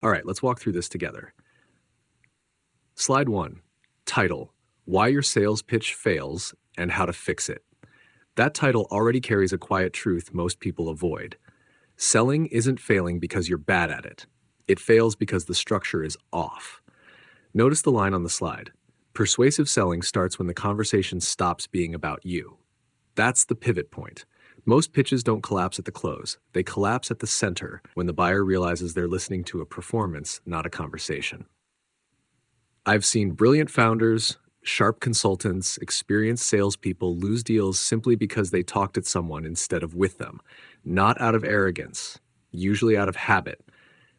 All right, let's walk through this together. Slide 1, title, Why Your Sales Pitch Fails and How to Fix It. That title already carries a quiet truth most people avoid. Selling isn't failing because you're bad at it. It fails because the structure is off. Notice the line on the slide. Persuasive selling starts when the conversation stops being about you. That's the pivot point. Most pitches don't collapse at the close. They collapse at the center when the buyer realizes they're listening to a performance, not a conversation. I've seen brilliant founders, sharp consultants, experienced salespeople lose deals simply because they talked at someone instead of with them, not out of arrogance, usually out of habit.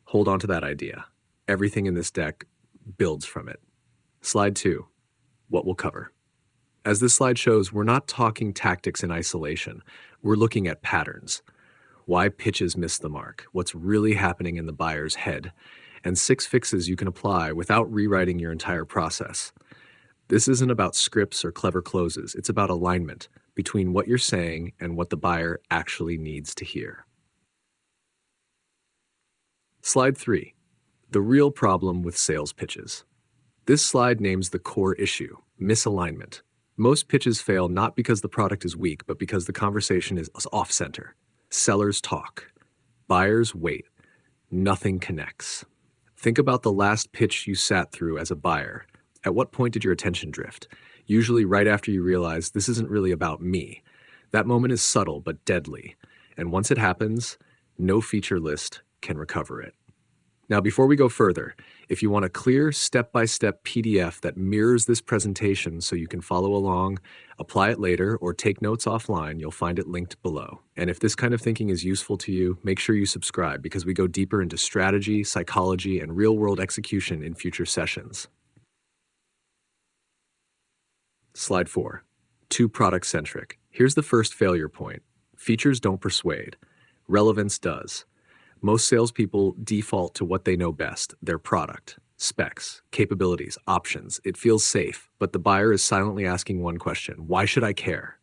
Hold on to that idea. Everything in this deck builds from it. Slide 2, what we'll cover. As this slide shows, we're not talking tactics in isolation. We're looking at patterns. Why pitches miss the mark, what's really happening in the buyer's head, and 6 fixes you can apply without rewriting your entire process. This isn't about scripts or clever closes. It's about alignment between what you're saying and what the buyer actually needs to hear. Slide 3, the real problem with sales pitches. This slide names the core issue, misalignment. Most pitches fail not because the product is weak, but because the conversation is off-center. Sellers talk. Buyers wait. Nothing connects. Think about the last pitch you sat through as a buyer. At what point did your attention drift? Usually right after you realize this isn't really about me. That moment is subtle but deadly. And once it happens, no feature list can recover it. Now, before we go further, if you want a clear step-by-step PDF that mirrors this presentation so you can follow along, apply it later, or take notes offline, you'll find it linked below. And if this kind of thinking is useful to you, make sure you subscribe because we go deeper into strategy, psychology, and real-world execution in future sessions. Slide 4, too product-centric. Here's the first failure point. Features don't persuade. Relevance does. Most salespeople default to what they know best, their product, specs, capabilities, options. It feels safe, but the buyer is silently asking one question: why should I care?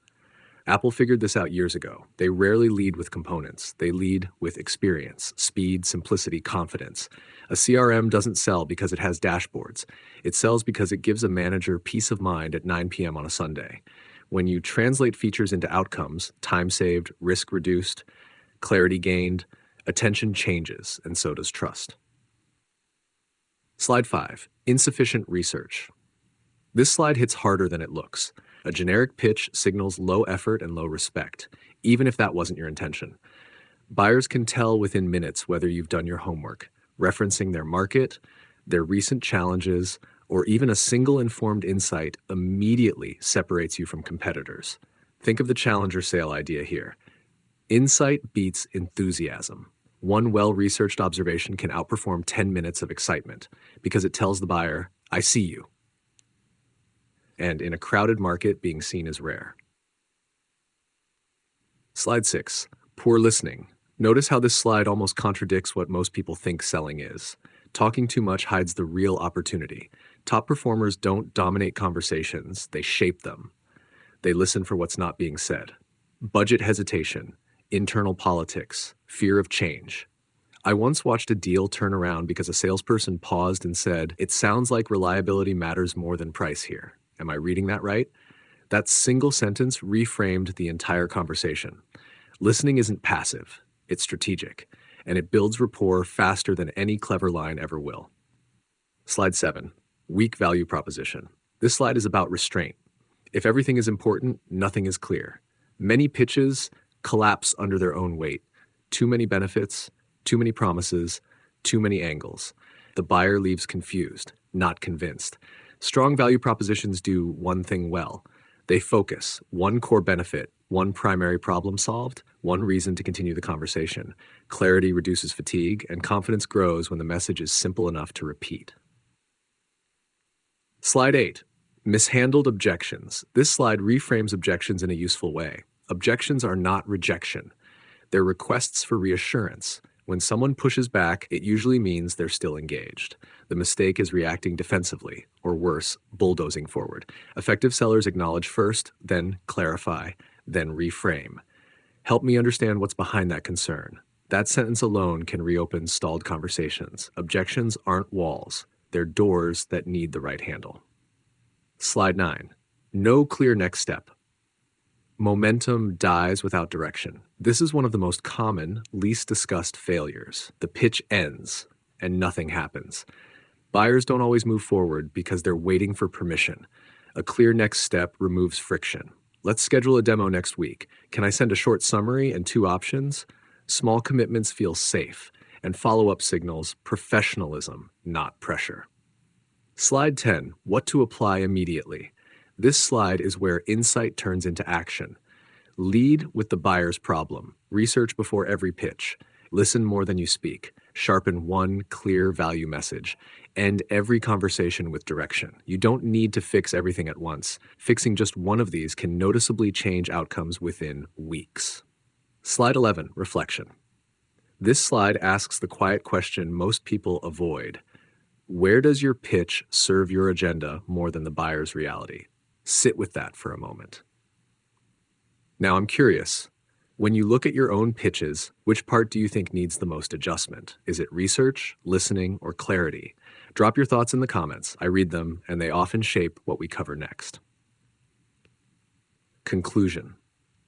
Apple figured this out years ago. They rarely lead with components. They lead with experience, speed, simplicity, confidence. A CRM doesn't sell because it has dashboards. It sells because it gives a manager peace of mind at 9 p.m. on a Sunday. When you translate features into outcomes, time saved, risk reduced, clarity gained, attention changes, and so does trust. Slide 5, insufficient research. This slide hits harder than it looks. A generic pitch signals low effort and low respect, even if that wasn't your intention. Buyers can tell within minutes whether you've done your homework, referencing their market, their recent challenges, or even a single informed insight immediately separates you from competitors. Think of the challenger sale idea here. Insight beats enthusiasm. One well-researched observation can outperform 10 minutes of excitement because it tells the buyer, I see you. And in a crowded market, being seen is rare. Slide 6, poor listening. Notice how this slide almost contradicts what most people think selling is. Talking too much hides the real opportunity. Top performers don't dominate conversations, they shape them. They listen for what's not being said. Budget hesitation, internal politics, fear of change. I once watched a deal turn around because a salesperson paused and said, "It sounds like reliability matters more than price here." Am I reading that right? That single sentence reframed the entire conversation. Listening isn't passive, it's strategic, and it builds rapport faster than any clever line ever will. Slide 7, weak value proposition. This slide is about restraint. If everything is important, nothing is clear. Many pitches collapse under their own weight. Too many benefits, too many promises, too many angles. The buyer leaves confused, not convinced. Strong value propositions do one thing well. They focus, one core benefit, one primary problem solved, one reason to continue the conversation. Clarity reduces fatigue, and confidence grows when the message is simple enough to repeat. Slide 8, mishandled objections. This slide reframes objections in a useful way. Objections are not rejection. They're requests for reassurance. When someone pushes back, it usually means they're still engaged. The mistake is reacting defensively, or worse, bulldozing forward. Effective sellers acknowledge first, then clarify, then reframe. Help me understand what's behind that concern. That sentence alone can reopen stalled conversations. Objections aren't walls, they're doors that need the right handle. Slide 9. No clear next step. Momentum dies without direction. This is one of the most common, least discussed failures. The pitch ends and nothing happens. Buyers don't always move forward because they're waiting for permission. A clear next step removes friction. Let's schedule a demo next week. Can I send a short summary and 2 options? Small commitments feel safe, and follow-up signals professionalism, not pressure. Slide 10. What to apply immediately. This slide is where insight turns into action. Lead with the buyer's problem. Research before every pitch. Listen more than you speak. Sharpen one clear value message. End every conversation with direction. You don't need to fix everything at once. Fixing just one of these can noticeably change outcomes within weeks. Slide 11, reflection. This slide asks the quiet question most people avoid. Where does your pitch serve your agenda more than the buyer's reality? Sit with that for a moment. Now I'm curious, when you look at your own pitches, which part do you think needs the most adjustment? Is it research, listening, or clarity? Drop your thoughts in the comments. I read them, and they often shape what we cover next. Conclusion.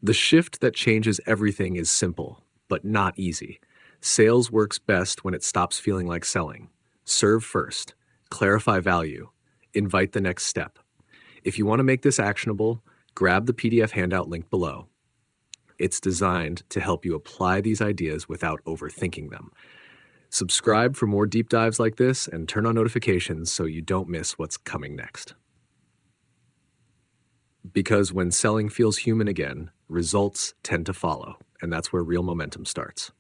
The shift that changes everything is simple, but not easy. Sales works best when it stops feeling like selling. Serve first, clarify value, invite the next step. If you want to make this actionable, grab the PDF handout link below. It's designed to help you apply these ideas without overthinking them. Subscribe for more deep dives like this and turn on notifications so you don't miss what's coming next. Because when selling feels human again, results tend to follow, and that's where real momentum starts.